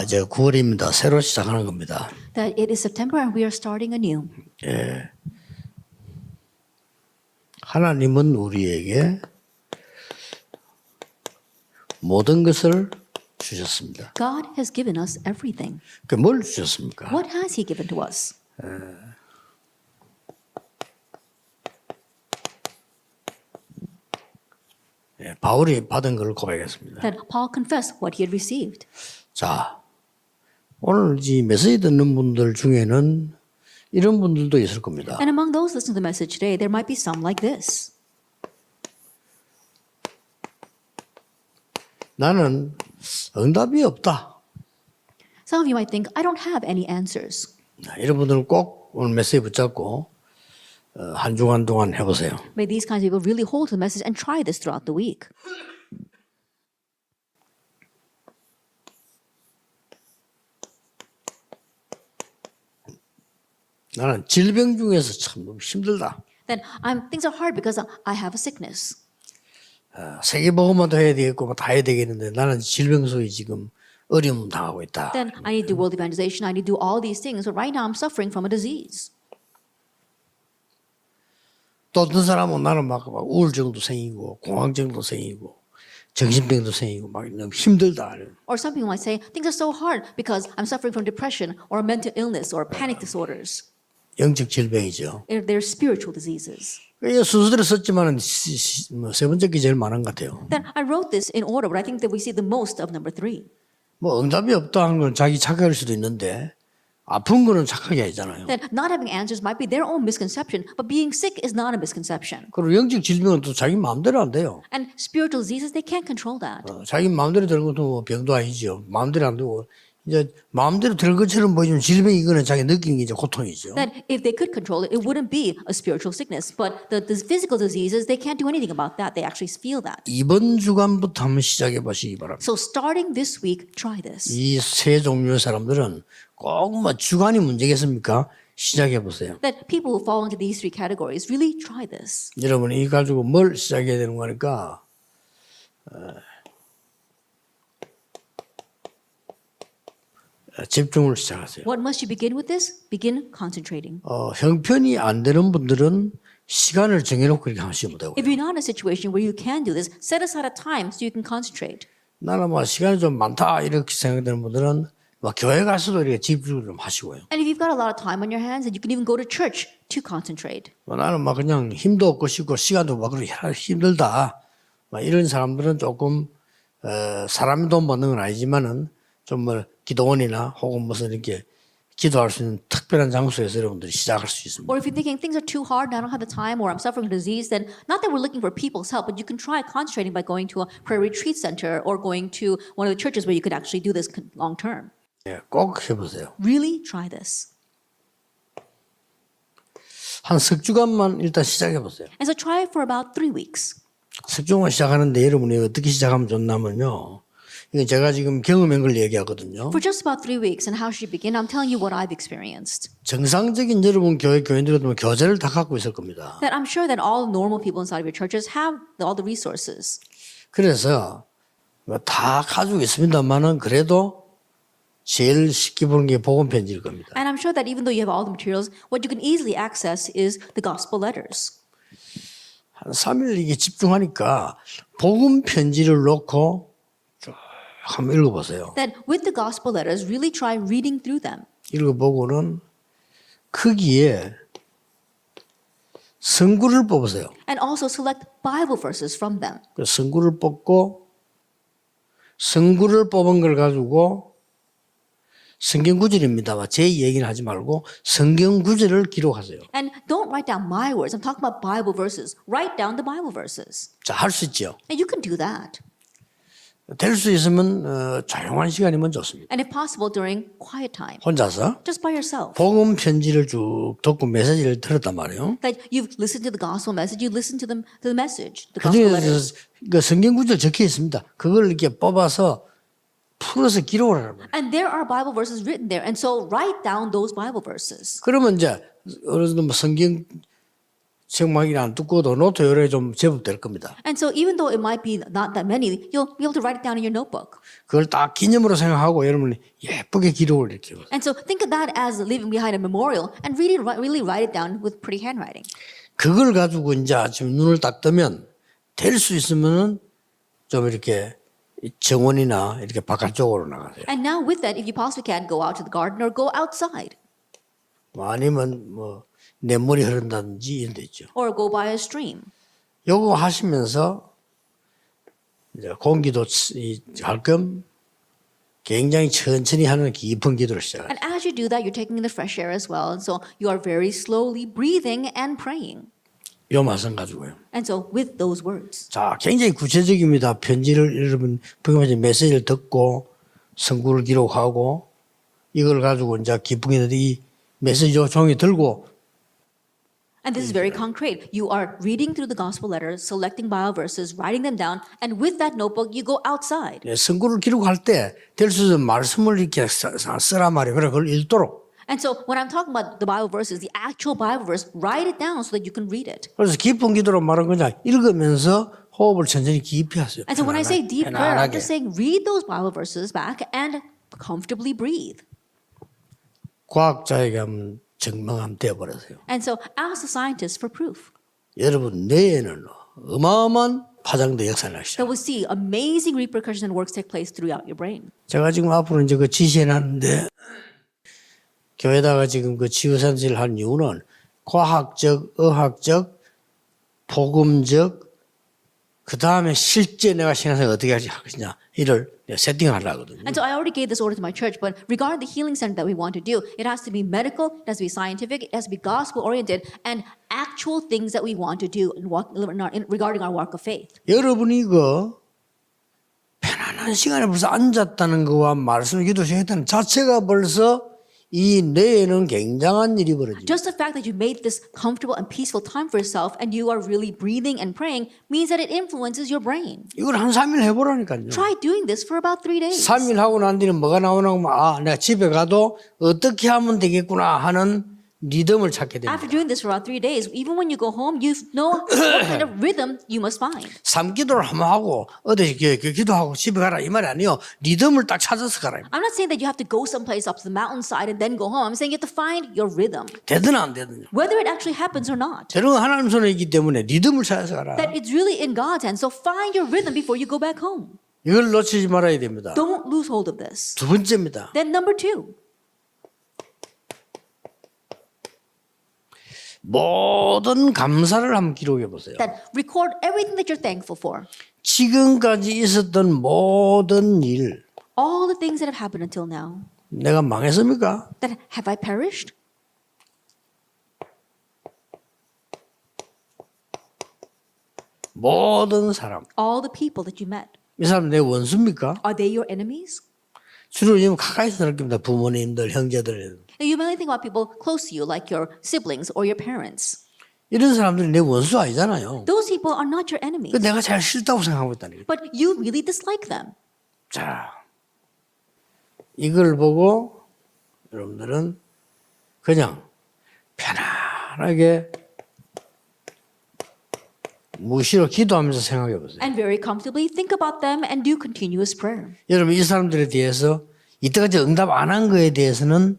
이제 9월입니다. 새로 시작하는 겁니다. That it is September and we are starting anew. 예. 하나님은 우리에게 모든 것을 주셨습니다. God has given us everything. 뭘 주셨습니까? What has He given to us? 예, 바울이 받은 걸 고백했습니다. That Paul confessed what he had received. 자, 오늘 이 메시지 듣는 분들 중에는 이런 분들도 있을 겁니다. And among those listening to the message today, there might be some like this. 나는 응답이 없다. Some of you might think, I don't have any answers. 이런 분들은 꼭 오늘 메시지 붙잡고 한 주간 동안 해보세요. May these kinds of people really hold to the message and try this throughout the week. 나는 질병 중에서 참 너무 힘들다. Then things are hard because I have a sickness. 세계복음화도 해야 되겠고 다 해야 되겠는데 나는 질병 속에 지금 어려움 당하고 있다. Then I need to do world evangelization. I need to do all these things. But right now I'm suffering from a disease. 또 어떤 사람은 나는 막 우울증도 생기고 공황증도 생기고 정신병도 생기고 막 너무 힘들다. Or some people might say things are so hard because I'm suffering from depression or mental illness or panic disorders. 영적 질병이죠. They're spiritual diseases. 순서대로 썼지만은 세 번째 게 제일 많은 것 같아요. Then I wrote this in order, but I think that we see the most of number 3. 뭐 응답이 없다 하는 건 자기 착각일 수도 있는데 아픈 거는 착각이 아니잖아요. That not having answers might be their own misconception, but being sick is not a misconception. 그리고 영적 질병은 또 자기 마음대로 안 돼요. And spiritual diseases, they can't control that. 자기 마음대로 되는 것도 뭐 병도 아니죠. 마음대로 안 되고 이제 마음대로 될 것처럼 보이지만 질병이거나 자기 느끼는 게 이제 고통이죠. That if they could control it, it wouldn't be a spiritual sickness. But the physical diseases, they can't do anything about that. They actually feel that. 이번 주간부터 한번 시작해 보시기 바랍니다. So starting this week, try this. 이 세 종류의 사람들은 꼭 뭐 주관이 문제겠습니까? 시작해 보세요. That people who fall into these 3 categories, really try this. 여러분이 이 가지고 뭘 시작해야 되는 거니까 집중을 시작하세요. What must you begin with this? Begin concentrating. 형편이 안 되는 분들은 시간을 정해놓고 이렇게 하시면 되고요. If you're not in a situation where you can do this, set aside a time so you can concentrate. 나는 뭐 시간이 좀 많다 이렇게 생각되는 분들은 막 교회 가서도 이렇게 집중을 좀 하시고요. And if you've got a lot of time on your hands, then you can even go to church to concentrate. 나는 막 그냥 힘도 없고 싶고 시간도 막 그렇게 힘들다. 막 이런 사람들은 조금 사람이 돈 받는 건 아니지만은 좀 뭐 기도원이나 혹은 무슨 이렇게 기도할 수 있는 특별한 장소에서 여러분들이 시작할 수 있습니다. Or if you're thinking things are too hard and I don't have the time or I'm suffering a disease, then not that we're looking for people's help, but you can try concentrating by going to a prayer retreat center or going to one of the churches where you could actually do this long term. 예, 꼭 해보세요. Really try this. 한 석 주간만 일단 시작해 보세요. And so try it for about 3 weeks. 석 주간 시작하는데 여러분이 어떻게 시작하면 좋냐면요. 이거 제가 지금 경험한 걸 얘기하거든요. For just about 3 weeks, and how should you begin? I'm telling you what I've experienced. 정상적인 여러분 교인들은 교재를 다 갖고 있을 겁니다. That I'm sure that all normal people inside of your churches have all the resources. 그래서 다 가지고 있습니다만은 그래도 제일 쉽게 보는 게 복음 편지일 겁니다. And I'm sure that even though you have all the materials, what you can easily access is the gospel letters. 한 3일 이게 집중하니까 복음 편지를 놓고 쭉 한번 읽어보세요. That with the gospel letters, really try reading through them. 읽어보고는 거기에 성구를 뽑으세요. And also select Bible verses from them. 그 성구를 뽑고 성구를 뽑은 걸 가지고 성경 구절입니다만 제 얘기는 하지 말고 성경 구절을 기록하세요. And don't write down my words. I'm talking about Bible verses. Write down the Bible verses. 자, 할 수 있죠. And you can do that. 될 수 있으면 조용한 시간이면 좋습니다. And if possible, during quiet time. 혼자서 Just by yourself. 복음 편지를 쭉 듣고 메시지를 들었단 말이에요. That you've listened to the gospel message, you listen to the message, the gospel letters. 그중에 성경 구절 적혀 있습니다. 그걸 이렇게 뽑아서 풀어서 기록을 하라고요. And there are Bible verses written there. And so write down those Bible verses. 그러면 이제 어느 정도 성경 책망이 안 두꺼워도 노트 요래 좀 제법 될 겁니다. And so even though it might be not that many, you'll be able to write it down in your notebook. 그걸 딱 기념으로 생각하고 여러분이 예쁘게 기록을 이렇게. And so think of that as leaving behind a memorial and really write it down with pretty handwriting. 그걸 가지고 이제 아침 눈을 딱 뜨면 될 수 있으면은 좀 이렇게 정원이나 이렇게 바깥쪽으로 나가세요. And now with that, if you possibly can, go out to the garden or go outside. 뭐 아니면 뭐 냇물이 흐른다든지 이런 데 있죠. Or go by a stream. 요거 하시면서 이제 공기도 할 겸 굉장히 천천히 하는 깊은 기도를 시작해요. And as you do that, you're taking in the fresh air as well. And so you are very slowly breathing and praying. 요 말씀 가지고요. And so with those words. 자, 굉장히 구체적입니다. 편지를 여러분 부모님 메시지를 듣고 성구를 기록하고 이걸 가지고 이제 기쁘게 이 메시지 종이 들고. And this is very concrete. You are reading through the gospel letters, selecting Bible verses, writing them down, and with that notebook, you go outside. 성구를 기록할 때 될 수 있는 말씀을 이렇게 쓰라 말이에요. 그래 그걸 읽도록. And so when I'm talking about the Bible verses, the actual Bible verse, write it down so that you can read it. 그래서 깊은 기도로 말은 그냥 읽으면서 호흡을 천천히 깊이 하세요. And so when I say deep prayer, I'm 편안하게. just saying read those Bible verses back and comfortably breathe. 과학자에게 한번 증명하면 되어버렸어요. And so ask the scientists for proof. 여러분 뇌에는 어마어마한 파장도 역사를 하시죠. That will see amazing repercussions and works take place throughout your brain. 제가 지금 앞으로 이제 그 지시해놨는데 교회다가 지금 그 치유산지를 한 이유는 과학적, 의학적, 복음적, 그 다음에 실제 내가 신앙생활 어떻게 하겠냐 이를 세팅을 하려거든요. And so I already gave this order to my church, but regarding the healing center that we want to do, it has to be medical, it has to be scientific, it has to be gospel oriented, and actual things that we want to do regarding our walk of faith. 여러분이 그 편안한 시간에 벌써 앉았다는 거와 말씀을 기도하셨다는 자체가 벌써 이 뇌에는 굉장한 일이 벌어집니다. Just the fact that you made this comfortable and peaceful time for yourself and you are really breathing and praying means that it influences your brain. 이걸 한 3일 해보라니까요. Try doing this for about 3 days. 3일 하고 난 뒤는 뭐가 나오나 하면 아, 내가 집에 가도 어떻게 하면 되겠구나 하는 리듬을 찾게 됩니다. After doing this for about 3 days, even when you go home, you know what kind of rhythm you must find. 삼기도를 한번 하고 어디 기도하고 집에 가라 이 말이 아니에요. 리듬을 딱 찾아서 가라. I'm not saying that you have to go someplace up to the mountainside and then go home. I'm saying you have to find your rhythm, 되든 안 되든. whether it actually happens or not. 저는 하나님 손에 있기 때문에 리듬을 찾아서 가라. That it's really in God's hands. So find your rhythm before you go back home. 이걸 놓치지 말아야 됩니다. Don't lose hold of this. 두 번째입니다. Then number 2, 모든 감사를 한번 기록해 보세요. that record everything that you're thankful for. 지금까지 있었던 모든 일 All the things that have happened until now. 내가 망했습니까? That have I perished? 모든 사람 All the people that you met. 이 사람 내 원수입니까? Are they your enemies? 주로 지금 가까이서 느낍니다. 부모님들, 형제들 Now, you mainly think about people close to you, like your siblings or your parents. 이런 사람들이 내 원수 아니잖아요. Those people are not your enemies, 그 내가 잘 싫다고 생각하고 있다는 거예요. but you really dislike them. 자, 이걸 보고 여러분들은 그냥 편안하게 무시로 기도하면서 생각해 보세요. And very comfortably think about them and do continuous prayer. 여러분 이 사람들에 대해서 이때까지 응답 안 한 거에 대해서는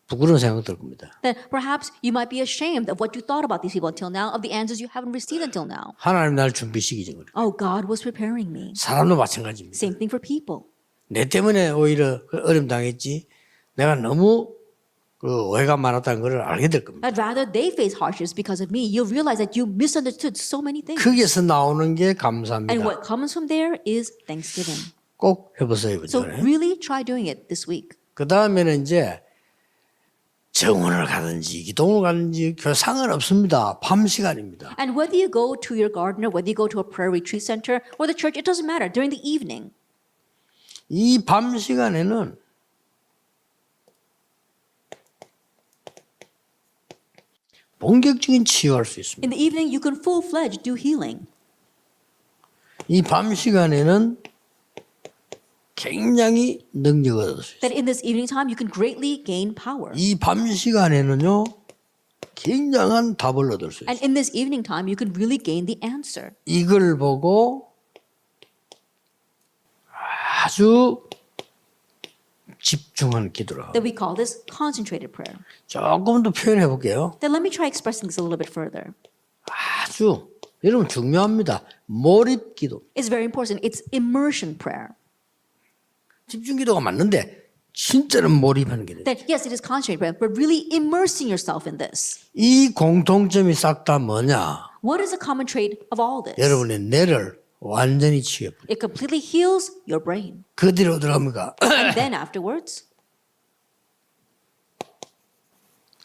부끄러운 생각 들 겁니다. Then perhaps you might be ashamed of what you thought about these people until now, of the answers you haven't received until now. 하나님 날 준비시키지 그래요. Oh, God was preparing me. 사람도 마찬가지입니다. Same thing for people. 내 때문에 오히려 어려움 당했지. 내가 너무 그 오해가 많았다는 걸 알게 될 겁니다. I'd rather they face hardships because of me. You'll realize that you misunderstood so many things. 거기에서 나오는 게 And 감사합니다. what comes from there is thanksgiving. 꼭 해보세요. So 이번에. really try doing it this week. 그 다음에는 이제 정원을 가든지 기도를 가든지 그 상관없습니다. 밤 시간입니다. And whether you go to your garden or whether you go to a prayer retreat center or the church, it doesn't matter. During the evening, 이 밤 시간에는 본격적인 치유할 수 있습니다. in the evening, you can full-fledged do healing. 이 밤 시간에는 굉장히 능력을 얻을 수 있어요. That in this evening time, you can greatly gain power. 이 밤 시간에는요 굉장한 답을 얻을 수 있어요. And in this evening time, you can really gain the answer. 이걸 보고 아주 집중한 기도라. That we call this concentrated prayer. 조금 더 표현해 볼게요. Then let me try expressing this a little bit further. 아주 여러분 중요합니다. 몰입 기도. It's very important. It's immersion prayer. 집중 기도가 맞는데 진짜는 몰입하는 기도. That yes, it is concentrated prayer, but really immersing yourself in this. 이 공통점이 싹 다 뭐냐? What is the common trait of all this? 여러분의 뇌를 완전히 치유해. It completely heals your brain. 그 뒤로 들어갑니까? And then afterwards,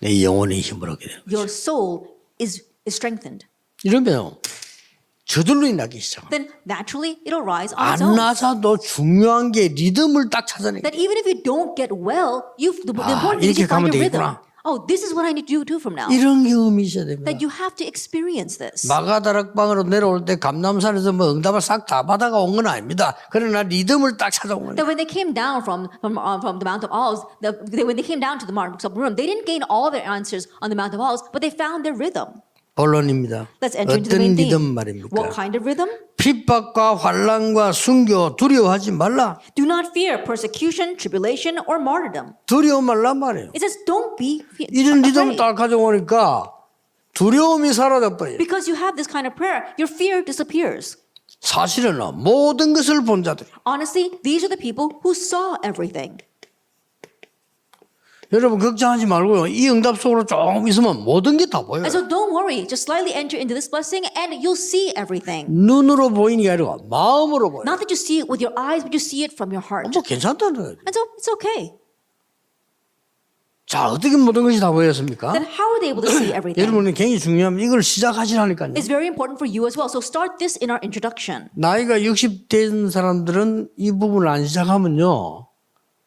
내 영혼이 힘을 얻게 되는 거죠. your soul is strengthened. 이러면 저절로 나기 시작. Then naturally it'll rise on its 안 own. 나서도 중요한 게 리듬을 딱 찾아내. That even if you don't get well, the important thing is 이렇게 you find 가면 your rhythm. 되겠구나. Oh, this is what I need to do from now. 이런 경험이 있어야 됩니다. That you have to experience this. 마가다락방으로 내려올 때 감남산에서 뭐 응답을 싹 다 받아가 온 건 아닙니다. 그러나 리듬을 딱 찾아온 거예요. That when they came down from the Mount of Olives, when they came down to the Mount of Room, they didn't gain all their answers on the Mount of Olives, but they found their rhythm. 본론입니다. Let's enter into the 어떤 main 리듬 theme. 말입니까? What kind of rhythm? 핍박과 환난과 순교 두려워하지 말라. Do not fear persecution, tribulation, or martyrdom. 두려워 말라 말이에요. It says, don't be 이런 리듬을 afraid. 딱 가져오니까 두려움이 사라져버려요. Because you have this kind of prayer, your fear disappears. 사실은 모든 것을 본 자들. Honestly, these are the people who saw everything. 여러분 걱정하지 말고요. 이 응답 속으로 조금 있으면 모든 게 다 보여요. And so don't worry, just slightly enter into this blessing and you'll see everything. 눈으로 보이는 게 아니라 마음으로 보여요. Not that you see it with your eyes, but you see it from your heart. 뭐 괜찮다는 거예요. And so it's okay. 자, 어떻게 모든 것이 다 보였습니까? Then how are they able to see everything? 여러분은 굉장히 중요합니다. 이걸 시작하시라니까요. It's very important for you as well. So start this in our introduction. 나이가 60 된 사람들은 이 부분을 안 시작하면요.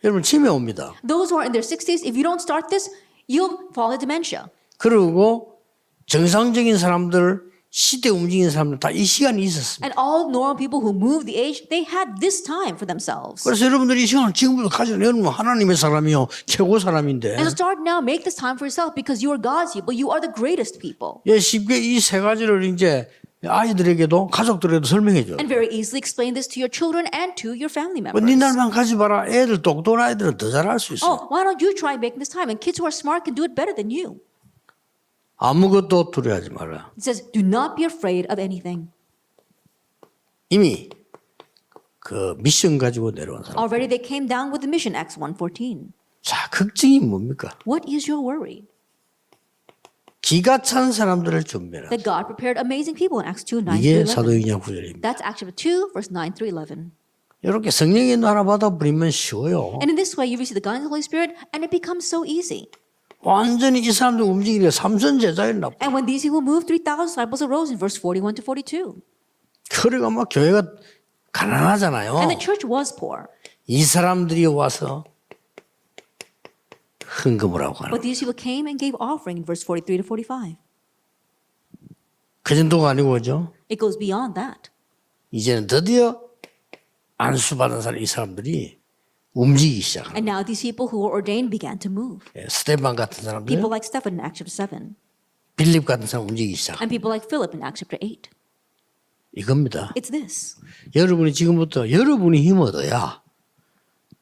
여러분 치매 옵니다. Those who are in their 60s, if you don't start this, you'll fall into dementia. 그리고 정상적인 사람들, 시대 움직이는 사람들 다 이 시간이 있었습니다. And all normal people who move the age, they had this time for themselves. 그래서 여러분들이 이 시간을 지금부터 가져요. 여러분 하나님의 사람이요. 최고 사람인데. And so start now, make this time for yourself because you are God's people. You are the greatest people. 예, 쉽게 이 세 가지를 이제 아이들에게도 가족들에게도 설명해 줘요. And very easily explain this to your children and to your family 네 members. 날만 가지 봐라. 애들 똑똑한 아이들은 더 잘할 수 있어요. Oh, why don't you try making this time? And kids who are smart can do it better than you. 아무것도 두려워하지 마라. It says, do not be afraid of anything. 이미 그 미션 가지고 내려온 사람. Already they came down with the mission, Acts 1:14. 자, 걱정이 뭡니까? What is your worry? 기가 찬 사람들을 준비해라. That God prepared amazing people in Acts 2, 9 이게 through 11. 사도행전 9절입니다. That's Acts chapter 2, verse 9 through 11. 이렇게 성령의 인도 하나 받아버리면 쉬워요. And in this way, you receive the guidance of the Holy Spirit, and it becomes so easy. 완전히 이 사람들 움직이기에 삼선 제자였나. And when these people moved, 3,000 disciples arose in verse 41 to 42. 그래가 막 교회가 가난하잖아요. And the church was poor. 이 사람들이 와서 헌금을 하고 가는. But these people came and gave offering in verse 43 to 45. 그 정도가 아니고 그죠? It goes beyond that. 이제는 드디어 안수받은 사람 이 사람들이 움직이기 시작합니다. And now these people who were ordained began to move. 스테반 같은 사람들, People like Stephen in Acts chapter 7. 빌립 같은 사람 움직이기 시작. And people like Philip in Acts chapter 8. 이겁니다. It's this. 여러분이 지금부터 여러분이 힘 얻어야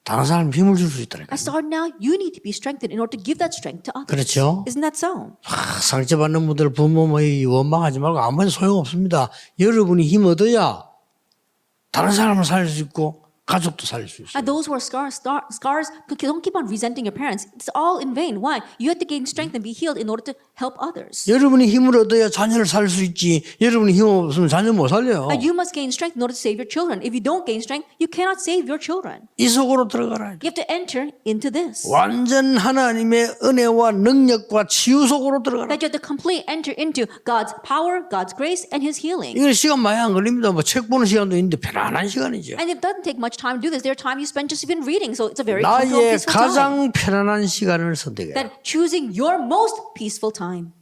다른 사람 힘을 줄 수 있다는 거예요. I start now, you need to be strengthened in order to give that strength to others. 그렇죠? Isn't that so? 상처받는 분들 부모 원망하지 말고 아무 소용없습니다. 여러분이 힘 얻어야 다른 사람을 살릴 수 있고 가족도 살릴 수 있어요. And those who are scars, don't keep on resenting your parents. It's all in vain. Why? You have to gain strength and be healed in order to help others. 여러분이 힘을 얻어야 자녀를 살릴 수 있지. 여러분이 힘 없으면 자녀 못 살려요. And you must gain strength in order to save your children. If you don't gain strength, you cannot save your children. 이 속으로 들어가라. You have to enter into this. 완전 하나님의 은혜와 능력과 치유 속으로 들어가라. That you have to completely enter into God's power, God's grace, and His healing. 이건 시간 많이 안 걸립니다. 뭐 책 보는 시간도 있는데 편안한 시간이죠. And it doesn't take much time to do this. There are times you spend just even reading, so it's a very comfortable, 나의 peaceful time. 가장 편안한 시간을 선택해. That choosing your most peaceful time.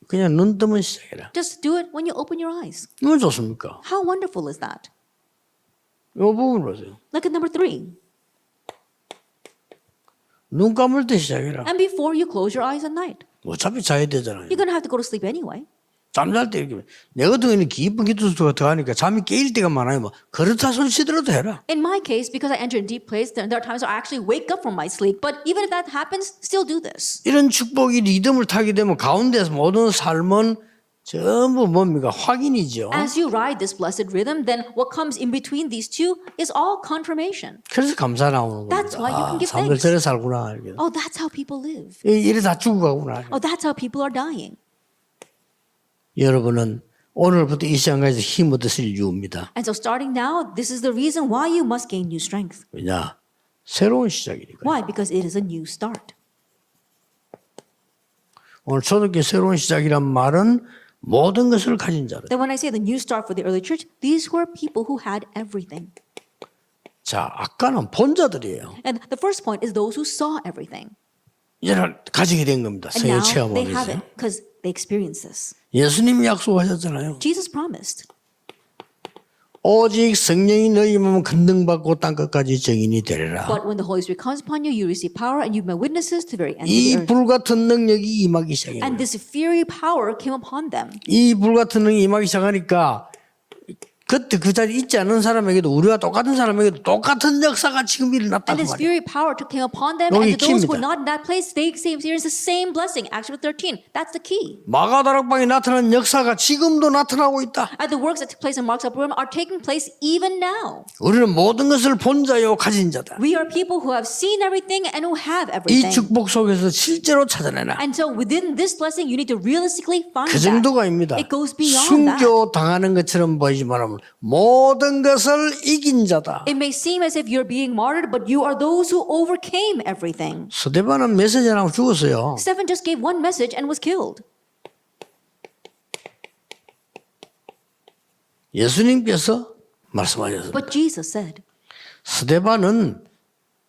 그냥 눈 뜨면 시작해라. Just do it when you open your eyes. 너무 좋습니까? How wonderful is that? 이 부분 보세요. Look at number 3. 눈 감을 때 시작해라. And before you close your eyes at night. 어차피 자야 되잖아요. You're going to have to go to sleep anyway. 잠잘 때 이렇게 내 같은 경우는 깊은 기도수가 들어가니까 잠이 깨일 때가 많아요. 뭐 그렇다 손 시더라도 해라. In my case, because I enter a deep place, there are times where I actually wake up from my sleep. But even if that happens, still do this. 이런 축복이 리듬을 타게 되면 가운데서 모든 삶은 전부 뭡니까? 확인이죠. As you ride this blessed rhythm, then what comes in between these two is all confirmation. 그래서 감사 나오는 겁니다. That's why you can give 사람들 thanks. 저래 살구나. 이렇게. Oh, that's how people live. 이래 다 죽고 가구나. Oh, that's how people are dying. 여러분은 오늘부터 이 시간까지 힘 얻으실 이유입니다. And so starting now, this is the reason why you must gain new strength. 왜냐? 새로운 시작이니까. Why? Because it is a new start. 오늘 초대교회 새로운 시작이란 말은 모든 것을 가진 자들. Then when I say the new start for the early church, these were people who had everything. 자, 아까는 본 자들이에요. And the first point is those who saw everything. 이제는 가지게 된 겁니다. And 새 now they have 체험하면서. it because they experience this. 예수님이 약속하셨잖아요. Jesus promised. 오직 성령이 너희 몸을 건능받고 땅끝까지 증인이 되리라. But when the Holy Spirit comes upon you, you receive power and you be my witnesses to the very end of the 이 earth. 불같은 능력이 임하기 시작해요. And this fiery power came upon them. 이 불같은 능력이 임하기 시작하니까 그때 그 자리에 있지 않은 사람에게도 우리와 똑같은 사람에게도 똑같은 역사가 지금 일어났다고 And this 말이에요. fiery power came upon them, 여기 and to those who 키입니다. were not in that place, they experienced the same blessing. Acts 13. That's the key. 마가다락방에 나타난 역사가 지금도 나타나고 있다. And the works that took place in Mark's upper room are taking place even now. 우리는 모든 것을 본 자요 가진 자다. We are people who have seen everything and who have 이 everything. 축복 속에서 실제로 찾아내라. And so within this blessing, you need to realistically find 그 that. 정도가입니다. It goes beyond that. 순교 당하는 것처럼 보이지만 모든 것을 이긴 자다. It may seem as if you're being martyred, but you are those who overcame everything. 스데반은 메시지 안 하고 죽었어요. Stephen just gave one message and was killed. 예수님께서 말씀하셨습니다. But Jesus said, 스데반은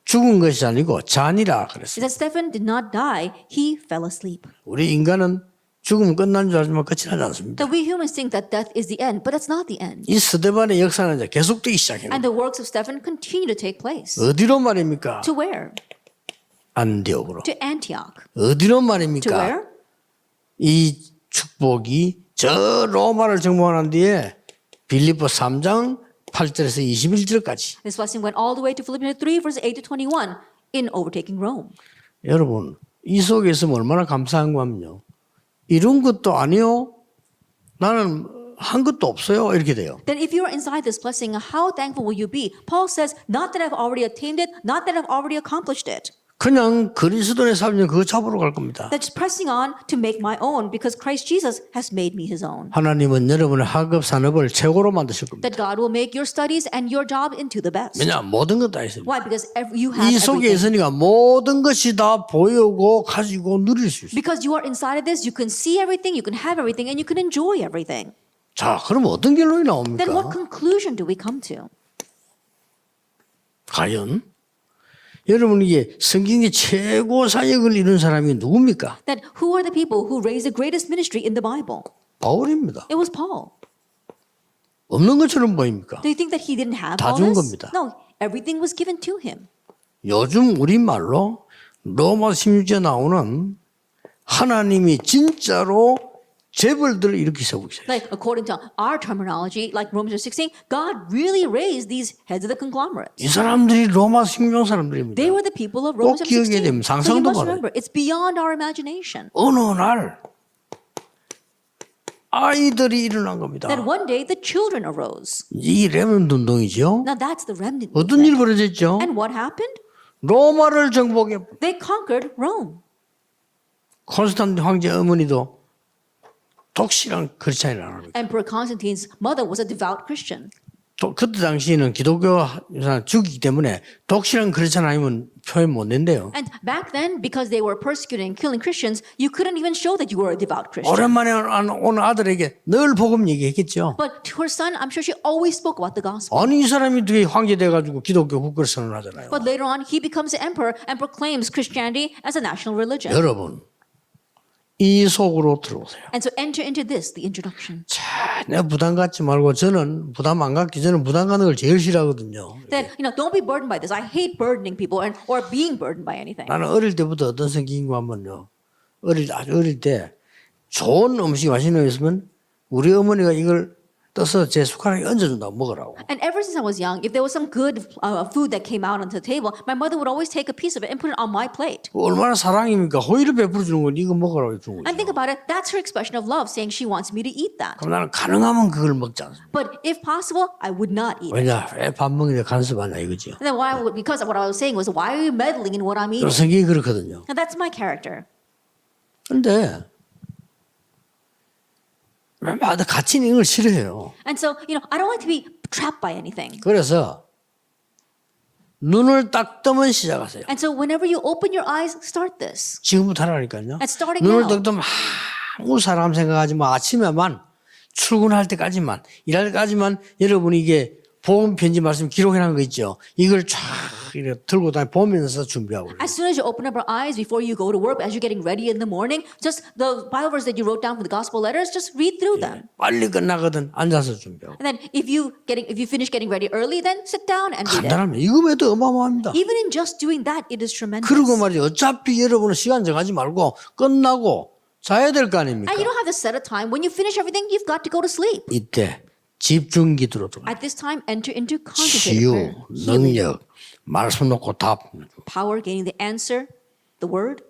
죽은 것이 아니고 잔이라 is 그랬어요. that Stephen did not die, he fell asleep. 우리 인간은 죽으면 끝난 줄 알지만 끝이 나지 않습니다. That we humans think that death is the end, but that's not the end. 이 스데반의 역사는 이제 계속되기 시작해요. And the works of Stephen continue to take place. 어디로 말입니까? To where? 안디옥으로. To Antioch. 어디로 To 말입니까? where? 이 축복이 저 로마를 정복한 뒤에 빌립보 3장 8절에서 21절까지. This blessing went all the way to Philippians 3, verses 8 to 21, in overtaking Rome. 여러분 이 속에 있으면 얼마나 감사한 거면요. 이룬 것도 아니요. 나는 한 것도 없어요. 이렇게 돼요. Then if you're inside this blessing, how thankful will you be? Paul says, not that I've already attained it, not that I've already accomplished it. 그냥 그리스도의 삶은 그거 잡으러 갈 겁니다. That's pressing on to make my own because Christ Jesus has made me his own. 하나님은 여러분의 학업 산업을 최고로 만드실 겁니다. That God will make your studies and your job into the best. 왜냐 모든 것 다 있습니다. Why? Because you have 이 속에 everything. 있으니까 모든 것이 다 보이고 가지고 누릴 수 있어요. Because you are inside of this, you can see everything, you can have everything, and you can enjoy everything. 자, 그럼 어떤 결론이 나옵니까? Then what conclusion do we come to? 과연 여러분 이게 성경의 최고 사역을 이룬 사람이 누굽니까? That who are the people who raised the greatest ministry in the Bible? 바울입니다. It was Paul. 없는 것처럼 보입니까? Do you think that he didn't have 다 all 준 this? 겁니다. No, everything was given to him. 요즘 우리말로 로마 16절 나오는 하나님이 진짜로 재벌들을 이렇게 세우고 있어요. Like according to our terminology, like Romans 16, God really raised these heads of the conglomerates. 이 사람들이 로마 식민지 사람들입니다. They were the people of Romans 꼭 기억해야 16. 됩니다. So you 상상도 must 못해요. remember, it's beyond our imagination. 어느 날 아이들이 일어난 겁니다. That one day the children arose. 이 레몬드 운동이죠. Now that's the remnant 어떤 일이 movement. 벌어졌죠? And what happened? 로마를 정복해 They conquered Rome. 콘스탄틴 황제 어머니도 독실한 크리스찬이라는 겁니다. Emperor Constantine's mother was a devout Christian. 또 그때 당시에는 기독교 죽이기 때문에 독실한 크리스찬 아니면 표현 못 낸대요. And back then, because they were persecuting and killing Christians, you couldn't even show that you were a devout Christian. 오랜만에 온 아들에게 늘 복음 얘기했겠죠. But to her son, I'm sure she always spoke about the gospel. 아니 이 사람이 되게 황제 돼가지고 기독교 국가를 선언하잖아요. But later on, he becomes the emperor and proclaims Christianity as a national religion. 여러분 이 속으로 들어오세요. And so enter into this, the introduction. 자, 내가 부담 갖지 말고 저는 부담 안 갖기 전에 부담 갖는 걸 제일 싫어하거든요. Then, don't be burdened by this. I hate burdening people or being burdened by anything. 나는 어릴 때부터 어떤 성격인가 하면요. 아주 어릴 때 좋은 음식이 맛있는 거 있으면 우리 어머니가 이걸 떠서 제 숟가락에 얹어준다고 먹으라고. And ever since I was young, if there was some good food that came out onto the table, my mother would always take a piece of it and put it on my plate. 얼마나 사랑입니까? 호의를 베풀어 주는 건 이거 먹으라고 주는 And 거죠. think about it, that's her expression of love, saying she wants me to eat that. 그럼 나는 가능하면 그걸 먹지 않습니다. But if possible, I would not eat it. 왜냐? 왜 밥 먹는데 간섭하냐 이거죠. And then because of what I was saying was, why are you meddling in what I'm eating? 성격이 그렇거든요. And that's my character. 그런데 같이 있는 걸 싫어해요. And so, I don't like to be trapped by anything. 그래서 눈을 딱 뜨면 시작하세요. And so whenever you open your eyes, start this. 지금부터 하라니까요. And starting 눈을 now. 딱 뜨면 아무 사람 생각하지 마. 아침에만 출근할 때까지만 일할 때까지만 여러분이 이게 보험 편지 말씀 기록해놓은 거 있죠. 이걸 쫙 이렇게 들고 다니 보면서 준비하고. 그래요. As soon as you open up your eyes before you go to work, as you're getting ready in the morning, just the Bible verse that you wrote down from the gospel letters, just read through them. 빨리 끝나거든 앉아서 준비하고. And then if you finish getting ready early, then sit down and read it. 간단합니다. 이거에도 어마어마합니다. Even in just doing that, it is tremendous. 그리고 말이죠. 어차피 여러분은 시간 정하지 말고 끝나고 자야 될 거 아닙니까? And you don't have to set a time. When you finish everything, you've got to go to sleep. 이때 집중 기도로 들어가. At this time, enter into contemplative 치유, prayer. Healing, 능력, 말씀 놓고 답. power, gaining the answer, the word.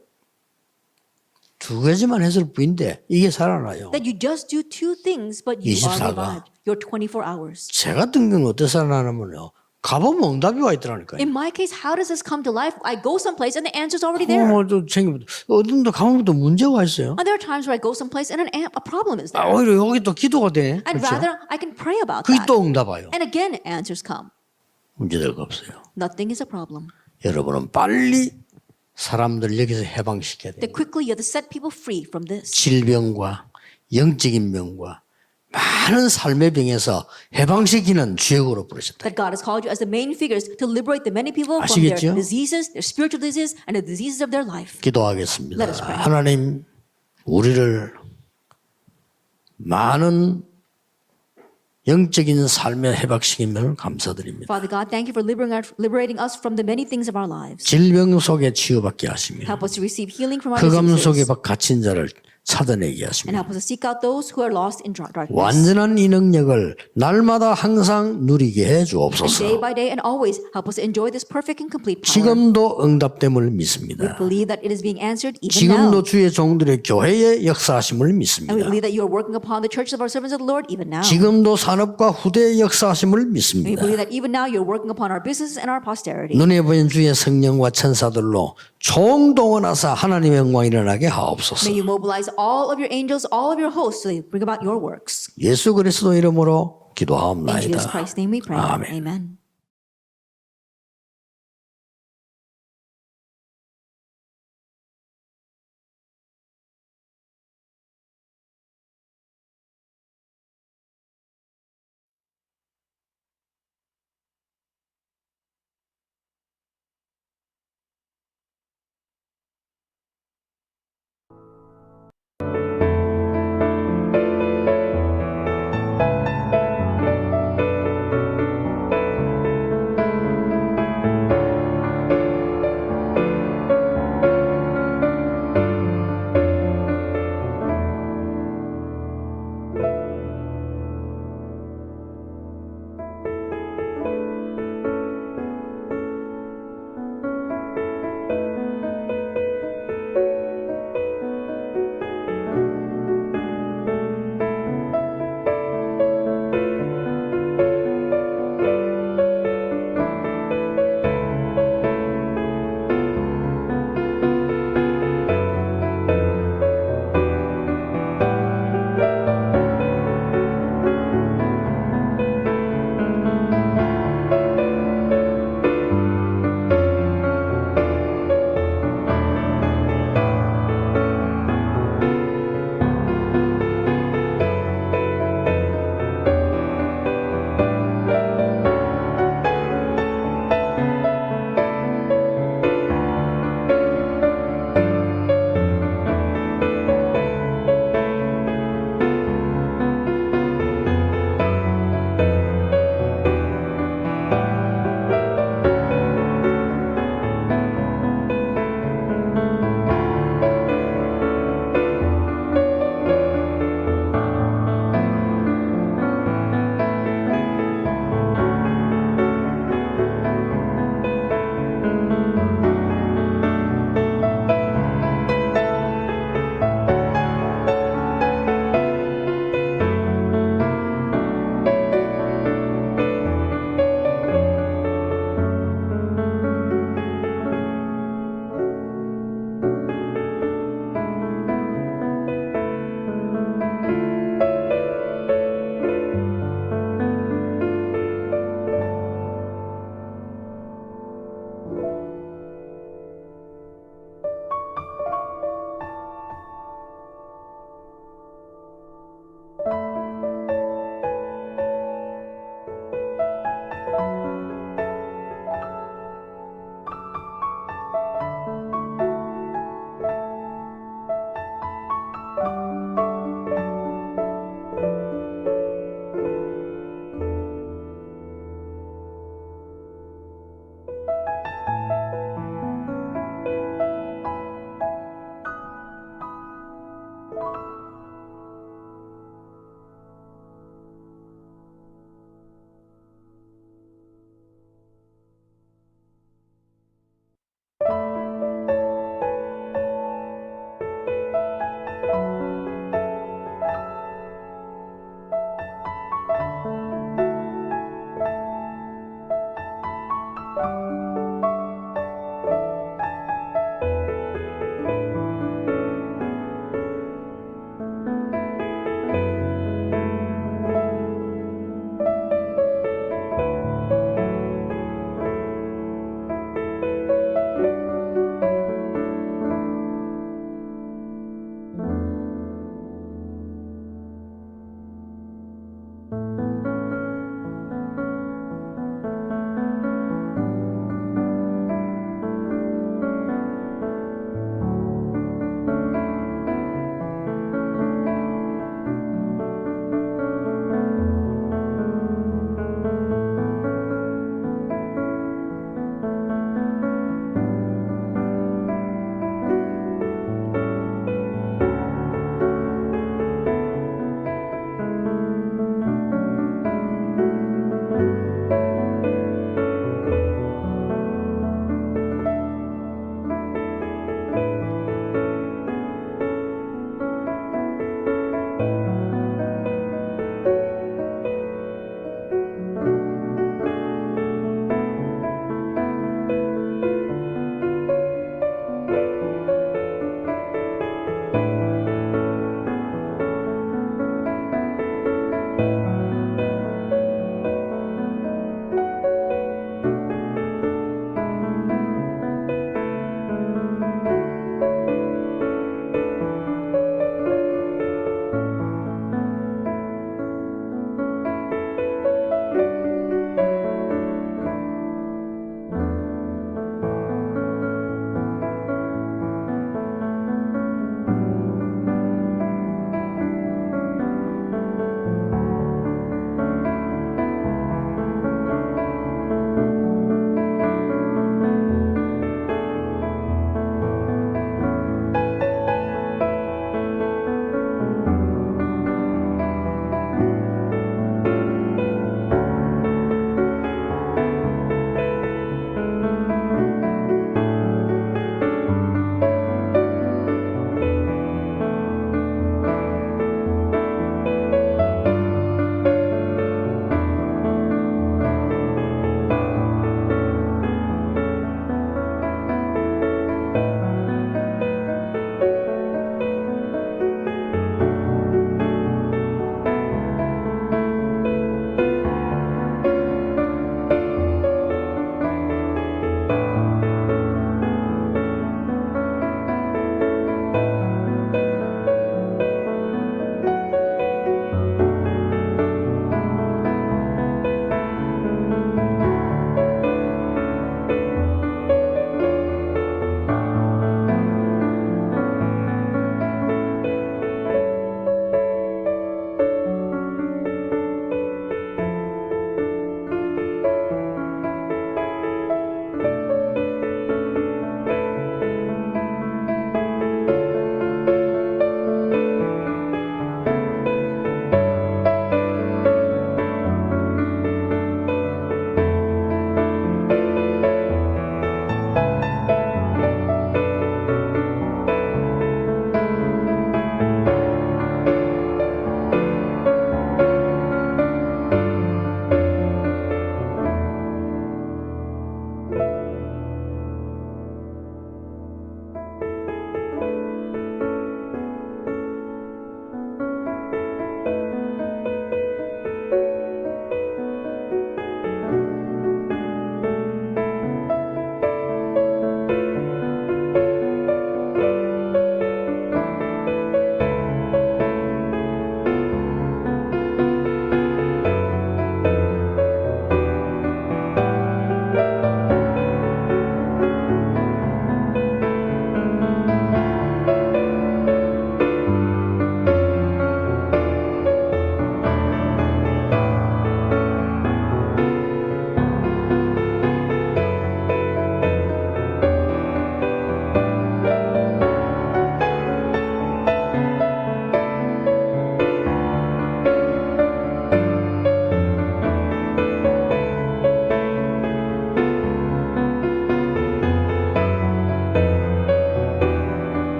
두 가지만 했을 뿐인데 이게 살아나요. That you just do two things, but you are 24가. revived. Your 24 hours. 제 같은 경우는 어떻게 살아나냐면요. 가보면 응답이 와 있더라니까요. In my case, how does this come to life? I go someplace and the answer's already there. 또 챙겨보다 어딘가 가면 또 문제가 있어요. And there are times where I go someplace and a problem is there. 오히려 여기 또 기도가 돼. And 그렇죠? rather, I can pray about 그게 that. 또 응답 와요. And again, answers come. 문제될 거 없어요. Nothing is a problem. 여러분은 빨리 사람들 여기서 해방시켜야 돼요. That quickly you have to set people free from this. 질병과 영적인 병과 많은 삶의 병에서 해방시키는 주역으로 부르셨다. That God has called you as the main figures to liberate the many people from their 아시겠죠? diseases, their spiritual diseases, and the diseases of their life. 기도하겠습니다. Let us pray. 하나님, 우리를 많은 영적인 삶에 해방시키면 감사드립니다. Father God, thank you for liberating us from the many things of our lives. 질병 속에 치유받게 하시며 Help us to receive healing from our 흑암 속에 diseases. 갇힌 자를 찾아내게 And 하시며 help us to seek out those who are lost in darkness. 완전한 이 능력을 날마다 항상 누리게 해 And day 주옵소서. by day and always help us to enjoy this perfect and complete power. 지금도 응답됨을 We 믿습니다. believe that it is being answered even 지금도 now. 주의 종들의 교회의 역사하심을 And we 믿습니다. believe that you are working upon the churches of our servants of the Lord even now. 지금도 산업과 후대의 역사하심을 And we 믿습니다. believe that even now you're working upon our businesses and our posterity. 눈에 보이는 주의 성령과 천사들로 총동원하사 하나님의 영광이 일어나게 하옵소서. May you mobilize all of your angels, all of your hosts to bring about your works. 예수 그리스도 이름으로 In Jesus 기도하옵나이다. Christ's name we pray. 아멘. Amen.